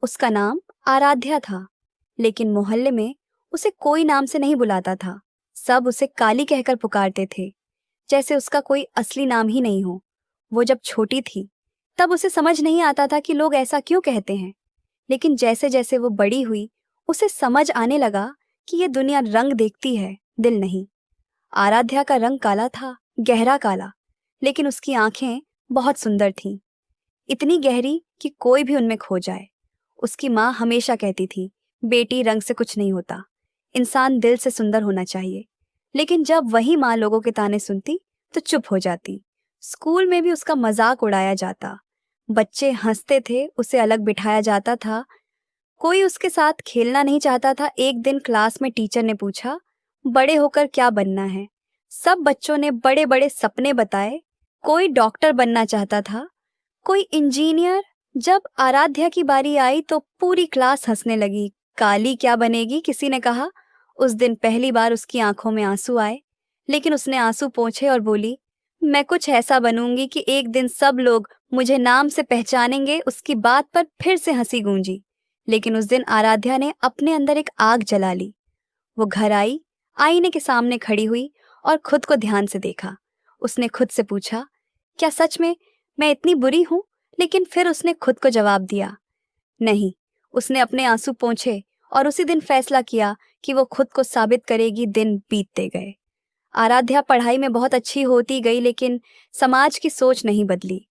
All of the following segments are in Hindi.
उसका नाम आराध्या था, लेकिन मोहल्ले में उसे कोई नाम से नहीं बुलाता था। सब उसे काली कहकर पुकारते थे, जैसे उसका कोई असली नाम ही नहीं हो। वो जब छोटी थी, तब उसे समझ नहीं आता था कि लोग ऐसा क्यों कहते हैं, लेकिन जैसे जैसे वो बड़ी हुई, उसे समझ आने लगा कि ये दुनिया रंग देखती है, दिल नहीं। आराध्या का रंग काला था, गहरा काला, लेकिन उसकी आंखें बहुत सुंदर थीं, इतनी गहरी कि कोई भी उनमें खो जाए। उसकी माँ हमेशा कहती थी, बेटी रंग से कुछ नहीं होता, इंसान दिल से सुंदर होना चाहिए। लेकिन जब वही माँ लोगों के ताने सुनती तो चुप हो जाती। स्कूल में भी उसका मजाक उड़ाया जाता, बच्चे हंसते थे, उसे अलग बिठाया जाता था, कोई उसके साथ खेलना नहीं चाहता था। एक दिन क्लास में टीचर ने पूछा, बड़े होकर क्या बनना है? सब बच्चों ने बड़े बड़े सपने बताए। कोई डॉक्टर बनना चाहता था, कोई इंजीनियर। जब आराध्या की बारी आई तो पूरी क्लास हंसने लगी। काली क्या बनेगी, किसी ने कहा। उस दिन पहली बार उसकी आंखों में आंसू आए, लेकिन उसने आंसू पोंछे और बोली, मैं कुछ ऐसा बनूंगी कि एक दिन सब लोग मुझे नाम से पहचानेंगे। उसकी बात पर फिर से हंसी गूंजी। लेकिन उस दिन आराध्या ने अपने अंदर एक आग जला ली। वो घर आई, आईने के सामने खड़ी हुई और खुद को ध्यान से देखा। उसने खुद से पूछा, क्या सच में मैं इतनी बुरी हूं? लेकिन फिर उसने खुद को जवाब दिया, नहीं। उसने अपने आंसू पोंछे और उसी दिन फैसला किया कि वो खुद को साबित करेगी। दिन बीतते गए। आराध्या पढ़ाई में बहुत अच्छी होती गई, लेकिन समाज की सोच नहीं बदली।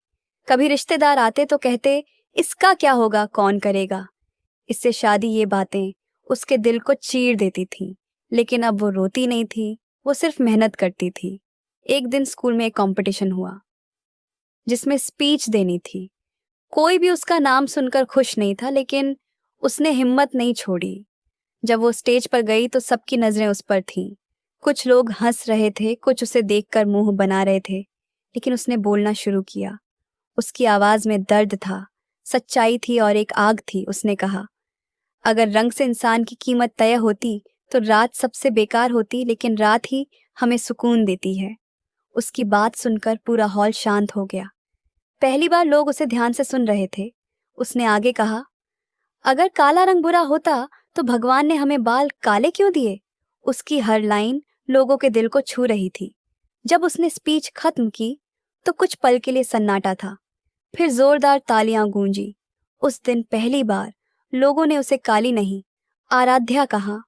कभी रिश्तेदार आते तो कहते, इसका क्या होगा, कौन करेगा इससे शादी। ये बातें उसके दिल को चीर देती थीं, लेकिन अब वो रोती नहीं थी, वो सिर्फ मेहनत करती थी। एक दिन स्कूल में एक कंपटीशन हुआ, जिसमें स्पीच देनी थी। कोई भी उसका नाम सुनकर खुश नहीं था, लेकिन उसने हिम्मत नहीं छोड़ी। जब वो स्टेज पर गई तो सबकी नजरें उस पर थीं। कुछ लोग हंस रहे थे, कुछ उसे देखकर मुंह बना रहे थे, लेकिन उसने बोलना शुरू किया। उसकी आवाज में दर्द था, सच्चाई थी और एक आग थी। उसने कहा, अगर रंग से इंसान की कीमत तय होती तो रात सबसे बेकार होती, लेकिन रात ही हमें सुकून देती है। उसकी बात सुनकर पूरा हॉल शांत हो गया। पहली बार लोग उसे ध्यान से सुन रहे थे। उसने आगे कहा, अगर काला रंग बुरा होता तो भगवान ने हमें बाल काले क्यों दिए? उसकी हर लाइन लोगों के दिल को छू रही थी। जब उसने स्पीच खत्म की तो कुछ पल के लिए सन्नाटा था, फिर जोरदार तालियां गूंजी। उस दिन पहली बार लोगों ने उसे काली नहीं, आराध्या कहा।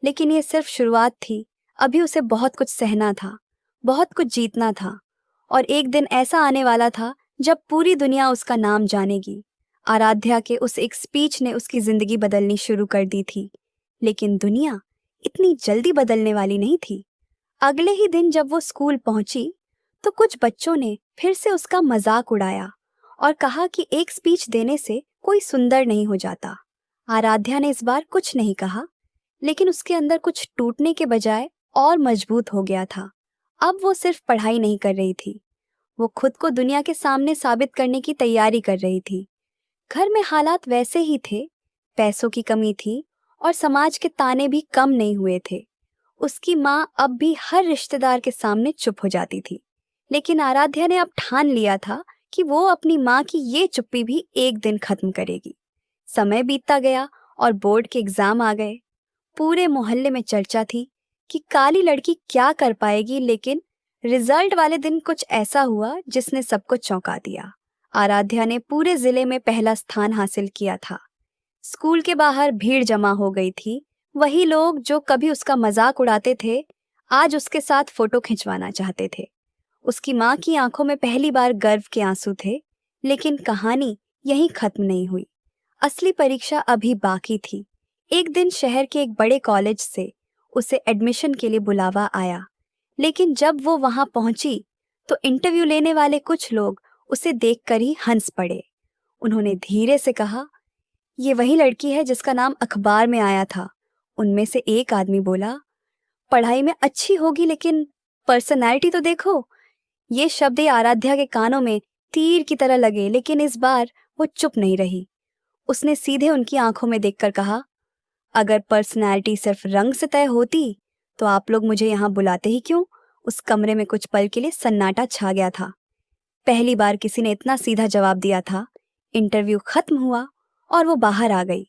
लेकिन ये सिर्फ शुरुआत थी। अभी उसे बहुत कुछ सहना था, बहुत कुछ जीतना था, और एक दिन ऐसा आने वाला था जब पूरी दुनिया उसका नाम जानेगी। आराध्या के उस एक स्पीच ने उसकी जिंदगी बदलनी शुरू कर दी थी, लेकिन दुनिया इतनी जल्दी बदलने वाली नहीं थी। अगले ही दिन जब वो स्कूल पहुंची तो कुछ बच्चों ने फिर से उसका मजाक उड़ाया और कहा कि एक स्पीच देने से कोई सुंदर नहीं हो जाता। आराध्या ने इस बार कुछ नहीं कहा, लेकिन उसके अंदर कुछ टूटने के बजाय और मजबूत हो गया था। अब वो सिर्फ पढ़ाई नहीं कर रही थी, वो खुद को दुनिया के सामने साबित करने की तैयारी कर रही थी। घर में हालात वैसे ही थे, पैसों की कमी थी और समाज के ताने भी कम नहीं हुए थे। उसकी माँ अब भी हर रिश्तेदार के सामने चुप हो जाती थी, लेकिन आराध्या ने अब ठान लिया था कि वो अपनी माँ की ये चुप्पी भी एक दिन खत्म करेगी। समय बीतता गया और बोर्ड के एग्जाम आ गए। पूरे मोहल्ले में चर्चा थी कि काली लड़की क्या कर पाएगी, लेकिन रिजल्ट वाले दिन कुछ ऐसा हुआ जिसने सबको चौंका दिया। आराध्या ने पूरे जिले में पहला स्थान हासिल किया था। स्कूल के बाहर भीड़ जमा हो गई थी। वही लोग जो कभी उसका मजाक उड़ाते थे, आज उसके साथ फोटो खिंचवाना चाहते थे। उसकी माँ की आंखों में पहली बार गर्व के आंसू थे, लेकिन कहानी यहीं खत्म नहीं हुई। असली परीक्षा अभी बाकी थी। एक दिन शहर के एक बड़े कॉलेज से उसे एडमिशन के लिए बुलावा आया, लेकिन जब वो वहां पहुंची तो इंटरव्यू लेने वाले कुछ लोग उसे देखकर ही हंस पड़े। उन्होंने धीरे से कहा, ये वही लड़की है जिसका नाम अखबार में आया था। उनमें से एक आदमी बोला, पढ़ाई में अच्छी होगी लेकिन पर्सनैलिटी तो देखो। ये शब्द आराध्या के कानों में तीर की तरह लगे, लेकिन इस बार वो चुप नहीं रही। उसने सीधे उनकी आंखों में देखकर कहा, अगर पर्सनैलिटी सिर्फ रंग से तय होती तो आप लोग मुझे यहाँ बुलाते ही क्यों? उस कमरे में कुछ पल के लिए सन्नाटा छा गया था। पहली बार किसी ने इतना सीधा जवाब दिया था। इंटरव्यू खत्म हुआ और वो बाहर आ गई।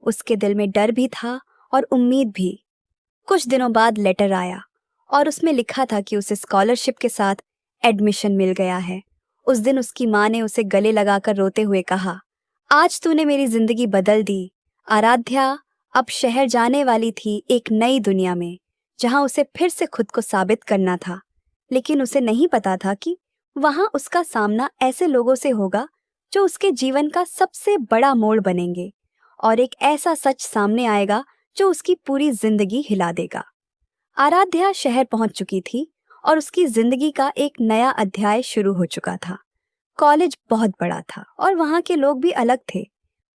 उसके दिल में डर भी था और उम्मीद भी। कुछ दिनों बाद लेटर आया और उसमें लिखा था कि उसे स्कॉलरशिप के साथ एडमिशन मिल गया है। उस दिन उसकी माँ ने उसे गले लगाकर रोते हुए कहा, आज तूने मेरी जिंदगी बदल दी। आराध्या अब शहर जाने वाली थी एक नई दुनिया में, जहां उसे फिर से खुद को साबित करना था। लेकिन उसे नहीं पता था कि वहां उसका सामना ऐसे लोगों से होगा जो उसके जीवन का सबसे बड़ा मोड़ बनेंगे, और एक ऐसा सच सामने आएगा जो उसकी पूरी जिंदगी हिला देगा। आराध्या शहर पहुंच चुकी थी और उसकी जिंदगी का एक नया अध्याय शुरू हो चुका था। कॉलेज बहुत बड़ा था और वहां के लोग भी अलग थे।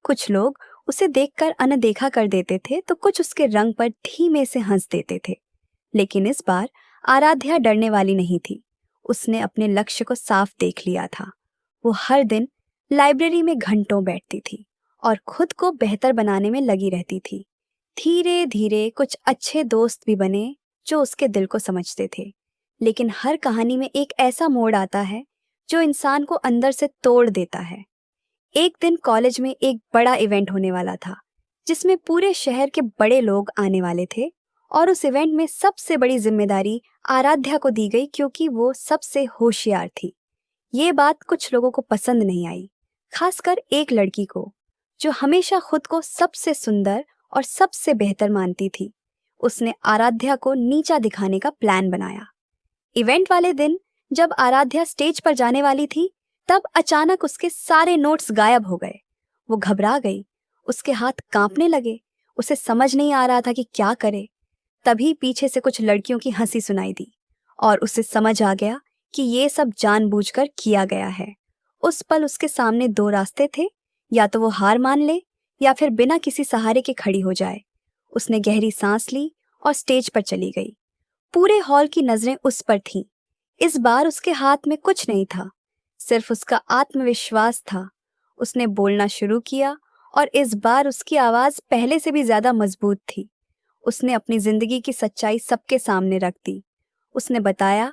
कुछ लोग उसे देखकर अनदेखा कर देते थे तो कुछ उसके रंग पर धीमे से हंस देते थे। लेकिन इस बार आराध्या डरने वाली नहीं थी। उसने अपने लक्ष्य को साफ देख लिया था। वो हर दिन लाइब्रेरी में घंटों बैठती थी और खुद को बेहतर बनाने में लगी रहती थी। धीरे धीरे कुछ अच्छे दोस्त भी बने जो उसके दिल को समझते थे। लेकिन हर कहानी में एक ऐसा मोड़ आता है जो इंसान को अंदर से तोड़ देता है। एक दिन कॉलेज में एक बड़ा इवेंट होने वाला था, जिसमें पूरे शहर के बड़े लोग आने वाले थे, और उस इवेंट में सबसे बड़ी जिम्मेदारी आराध्या को दी गई क्योंकि वो सबसे होशियार थी। ये बात कुछ लोगों को पसंद नहीं आई, खासकर एक लड़की को जो हमेशा खुद को सबसे सुंदर और सबसे बेहतर मानती थी। उसने आराध्या को नीचा दिखाने का प्लान बनाया। इवेंट वाले दिन जब आराध्या स्टेज पर जाने वाली थी, तब अचानक उसके सारे नोट्स गायब हो गए। वो घबरा गई, उसके हाथ कांपने लगे। उसे समझ नहीं आ रहा था कि क्या करे। तभी पीछे से कुछ लड़कियों की हंसी सुनाई दी और उसे समझ आ गया कि ये सब जानबूझकर किया गया है। उस पल उसके सामने दो रास्ते थे, या तो वो हार मान ले या फिर बिना किसी सहारे के खड़ी हो जाए। उसने गहरी सांस ली और स्टेज पर चली गई। पूरे हॉल की नजरें उस पर थीं। इस बार उसके हाथ में कुछ नहीं था, सिर्फ उसका आत्मविश्वास था। उसने बोलना शुरू किया और इस बार उसकी आवाज पहले से भी ज्यादा मजबूत थी। उसने अपनी जिंदगी की सच्चाई सबके सामने रख दी। उसने बताया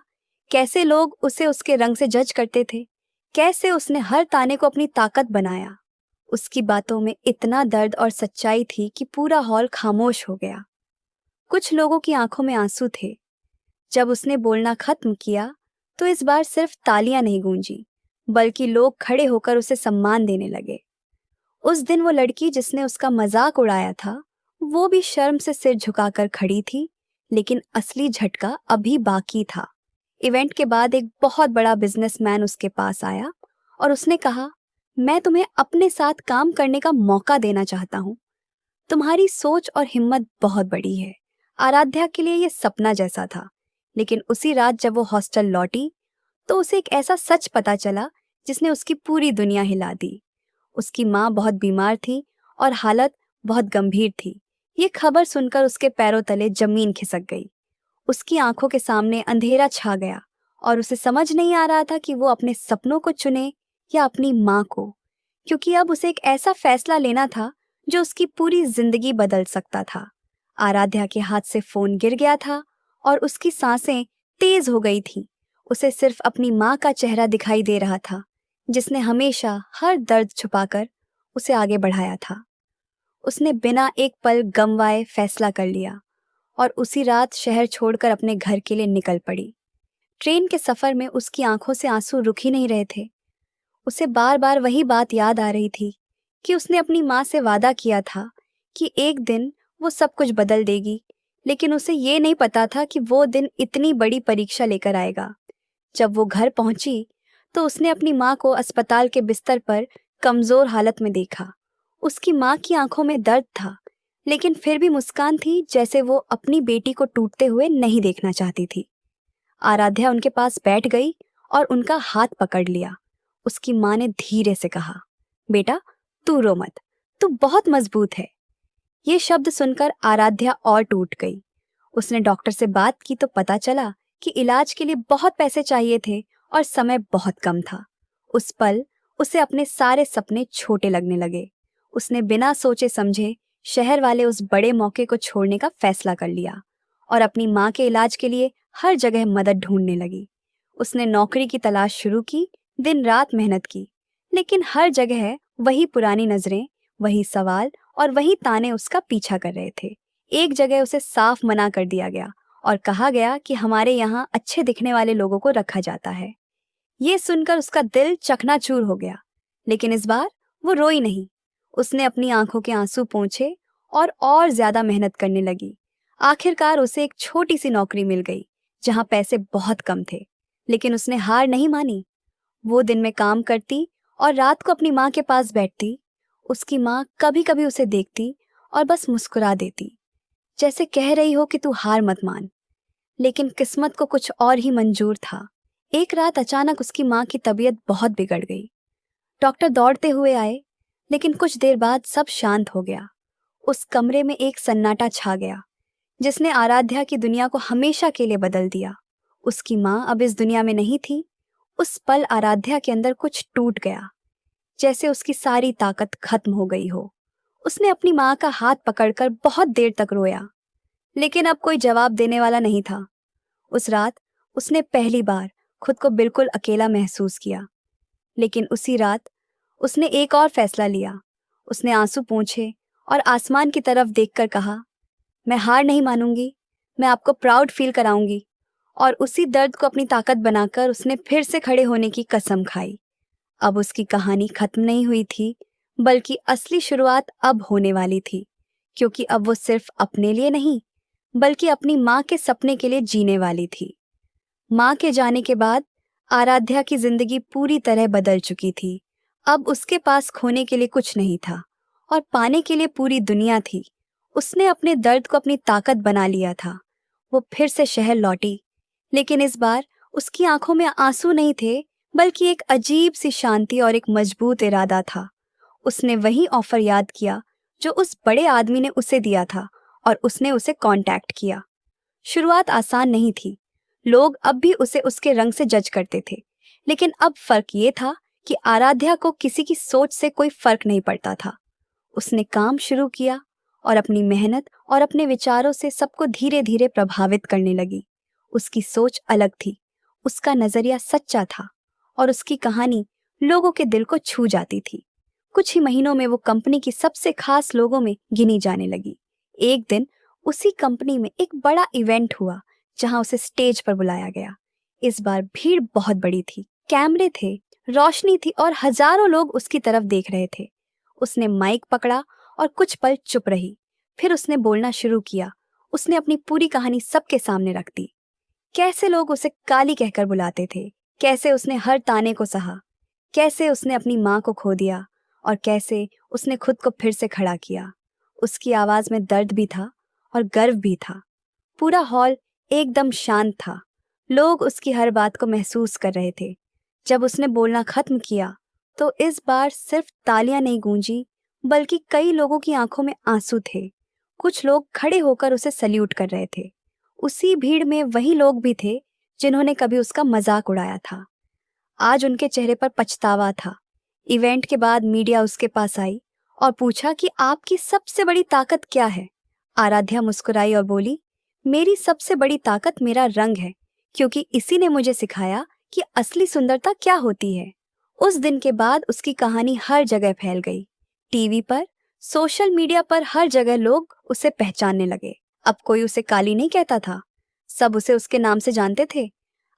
कैसे लोग उसे उसके रंग से जज करते थे, कैसे उसने हर ताने को अपनी ताकत बनाया। उसकी बातों में इतना दर्द और सच्चाई थी कि पूरा हॉल खामोश हो गया। कुछ लोगों की आंखों में आंसू थे। जब उसने बोलना खत्म किया तो इस बार सिर्फ तालियां नहीं गूंजी, बल्कि लोग खड़े होकर उसे सम्मान देने लगे। उस दिन वो लड़की जिसने उसका मजाक उड़ाया था, वो भी शर्म से सिर झुकाकर खड़ी थी, लेकिन असली झटका अभी बाकी था। इवेंट के बाद एक बहुत बड़ा बिजनेसमैन उसके पास आया और उसने कहा, मैं तुम्हें अपने साथ काम करने का मौका देना चाहता हूँ। तुम्हारी सोच और हिम्मत बहुत बड़ी है। आराध्या के लिए ये सपना जैसा था। लेकिन उसी रात जब वो हॉस्टल लौटी तो उसे एक ऐसा सच पता चला जिसने उसकी पूरी दुनिया हिला दी। उसकी माँ बहुत बीमार थी और हालत बहुत गंभीर थी। ये खबर सुनकर उसके पैरों तले जमीन खिसक गई। उसकी आंखों के सामने अंधेरा छा गया और उसे समझ नहीं आ रहा था कि वो अपने सपनों को चुने या अपनी माँ को, क्योंकि अब उसे एक ऐसा फैसला लेना था जो उसकी पूरी जिंदगी बदल सकता था। आराध्या के हाथ से फोन गिर गया था और उसकी सांसें तेज हो गई थी। उसे सिर्फ अपनी माँ का चेहरा दिखाई दे रहा था, जिसने हमेशा हर दर्द छुपाकर उसे आगे बढ़ाया था। उसने बिना एक पल गंवाए फैसला कर लिया और उसी रात शहर छोड़कर अपने घर के लिए निकल पड़ी। ट्रेन के सफर में उसकी आंखों से आंसू रुक ही नहीं रहे थे। उसे बार बार वही बात याद आ रही थी कि उसने अपनी माँ से वादा किया था कि एक दिन वो सब कुछ बदल देगी, लेकिन उसे ये नहीं पता था कि वो दिन इतनी बड़ी परीक्षा लेकर आएगा। जब वो घर पहुंची तो उसने अपनी माँ को अस्पताल के बिस्तर पर कमजोर हालत में देखा। उसकी माँ की आंखों में दर्द था, लेकिन फिर भी मुस्कान थी, जैसे वो अपनी बेटी को टूटते हुए नहीं देखना चाहती थी। आराध्या उनके पास बैठ गई और उनका हाथ पकड़ लिया। उसकी माँ ने धीरे से कहा, बेटा तू रो मत, तू बहुत मजबूत है। ये शब्द सुनकर आराध्या और टूट गई। उसने डॉक्टर से बात की तो पता चला कि इलाज के लिए बहुत पैसे चाहिए थे और समय बहुत कम था। उस पल उसे अपने सारे सपने छोटे लगने लगे। उसने बिना सोचे समझे शहर वाले उस बड़े मौके को छोड़ने का फैसला कर लिया और अपनी माँ के इलाज के लिए हर जगह मदद ढूंढने लगी। उसने नौकरी की तलाश शुरू की, दिन रात मेहनत की, लेकिन हर जगह वही पुरानी नजरें, वही सवाल और वही ताने उसका पीछा कर रहे थे। एक जगह उसे साफ मना कर दिया गया और कहा गया कि हमारे यहाँ अच्छे दिखने वाले लोगों को रखा जाता है। ये सुनकर उसका दिल चकनाचूर हो गया, लेकिन इस बार वो रोई नहीं। उसने अपनी आंखों के आंसू पोंछे और ज्यादा मेहनत करने लगी। आखिरकार उसे एक छोटी सी नौकरी मिल गई, जहां पैसे बहुत कम थे, लेकिन उसने हार नहीं मानी। वो दिन में काम करती और रात को अपनी माँ के पास बैठती। उसकी माँ कभी कभी उसे देखती और बस मुस्कुरा देती, जैसे कह रही हो कि तू हार मत मान। लेकिन किस्मत को कुछ और ही मंजूर था। एक रात अचानक उसकी माँ की तबीयत बहुत बिगड़ गई। डॉक्टर दौड़ते हुए आए, लेकिन कुछ देर बाद सब शांत हो गया। उस कमरे में एक सन्नाटा छा गया, जिसने आराध्या की दुनिया को हमेशा के लिए बदल दिया। उसकी माँ अब इस दुनिया में नहीं थी। उस पल आराध्या के अंदर कुछ टूट गया, जैसे उसकी सारी ताकत खत्म हो गई हो। उसने अपनी माँ का हाथ पकड़कर बहुत देर तक रोया, लेकिन अब कोई जवाब देने वाला नहीं था। उस रात उसने पहली बार खुद को बिल्कुल अकेला महसूस किया। लेकिन उसी रात उसने एक और फैसला लिया। उसने आंसू पोंछे और आसमान की तरफ देखकर कहा, मैं हार नहीं मानूंगी, मैं आपको प्राउड फील कराऊंगी। और उसी दर्द को अपनी ताकत बनाकर उसने फिर से खड़े होने की कसम खाई। अब उसकी कहानी खत्म नहीं हुई थी, बल्कि असली शुरुआत अब होने वाली थी, क्योंकि अब वो सिर्फ अपने लिए नहीं, बल्कि अपनी माँ के सपने के लिए जीने वाली थी। माँ के जाने के बाद आराध्या की जिंदगी पूरी तरह बदल चुकी थी। अब उसके पास खोने के लिए कुछ नहीं था और पाने के लिए पूरी दुनिया थी। उसने अपने दर्द को अपनी ताकत बना लिया था। वो फिर से शहर लौटी, लेकिन इस बार उसकी आंखों में आंसू नहीं थे, बल्कि एक अजीब सी शांति और एक मजबूत इरादा था। उसने वही ऑफर याद किया जो उस बड़े आदमी ने उसे दिया था, और उसने उसे कांटेक्ट किया। शुरुआत आसान नहीं थी। लोग अब भी उसे उसके रंग से जज करते थे, लेकिन अब फर्क ये था कि आराध्या को किसी की सोच से कोई फर्क नहीं पड़ता था। उसने काम शुरू किया और अपनी मेहनत और अपने विचारों से सबको धीरे धीरे प्रभावित करने लगी। उसकी सोच अलग थी, उसका नजरिया सच्चा था, और उसकी कहानी लोगों के दिल को छू जाती थी। कुछ ही महीनों में वो कंपनी की सबसे खास लोगों में गिनी जाने लगी। एक दिन उसी कंपनी में एक बड़ा इवेंट हुआ, जहां उसे स्टेज पर बुलाया गया। इस बार भीड़ बहुत बड़ी थी, कैमरे थे, रोशनी थी और हजारों लोग उसकी तरफ देख रहे थे। उसने माइक पकड़ा और कुछ पल चुप रही। फिर उसने बोलना शुरू किया। उसने अपनी पूरी कहानी सबके सामने रख दी। कैसे लोग उसे काली कहकर बुलाते थे, कैसे उसने हर ताने को सहा, कैसे उसने अपनी माँ को खो दिया, और कैसे उसने खुद को फिर से खड़ा किया। उसकी आवाज में दर्द भी था और गर्व भी था। पूरा हॉल एकदम शांत था। लोग उसकी हर बात को महसूस कर रहे थे। जब उसने बोलना खत्म किया, तो इस बार सिर्फ तालियां नहीं गूंजी, बल्कि कई लोगों की आंखों में आंसू थे। कुछ लोग खड़े होकर उसे सल्यूट कर रहे थे। उसी भीड़ में वही लोग भी थे जिन्होंने कभी उसका मजाक उड़ाया था। आज उनके चेहरे पर पछतावा था। इवेंट के बाद मीडिया उसके पास आई और पूछा कि आपकी सबसे बड़ी ताकत क्या है। आराध्या मुस्कुराई और बोली, मेरी सबसे बड़ी ताकत मेरा रंग है, क्योंकि इसी ने मुझे सिखाया कि असली सुंदरता क्या होती है। उस दिन के बाद उसकी कहानी हर जगह फैल गई। टीवी पर, सोशल मीडिया पर, हर जगह लोग उसे पहचानने लगे। अब कोई उसे काली नहीं कहता था, सब उसे उसके नाम से जानते थे।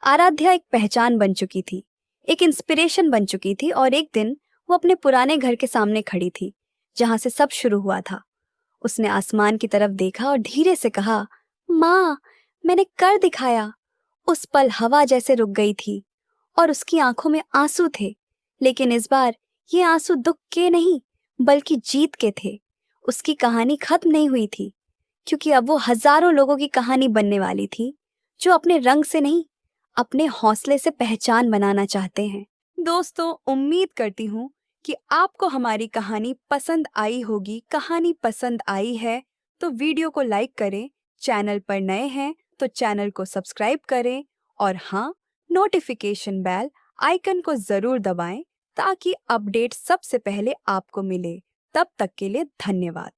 आराध्या एक पहचान बन चुकी थी, एक इंस्पिरेशन बन चुकी थी, और एक दिन वो अपने पुराने घर के सामने खड़ी थी, जहां से सब शुरू हुआ था। उसने आसमान की तरफ देखा और धीरे से कहा, माँ, मैंने कर दिखाया। उस पल हवा जैसे रुक गई थी और उसकी आंखों में आंसू थे, लेकिन इस बार ये आंसू दुख के नहीं, बल्कि जीत के थे। उसकी कहानी खत्म नहीं हुई थी, क्योंकि अब वो हजारों लोगों की कहानी बनने वाली थी, जो अपने रंग से नहीं, अपने हौसले से पहचान बनाना चाहते हैं। दोस्तों, उम्मीद करती हूँ कि आपको हमारी कहानी पसंद आई होगी। कहानी पसंद आई है तो वीडियो को लाइक करें, चैनल पर नए हैं तो चैनल को सब्सक्राइब करें, और हाँ, नोटिफिकेशन बेल आइकन को जरूर दबाएं ताकि अपडेट सबसे पहले आपको मिले। तब तक के लिए धन्यवाद।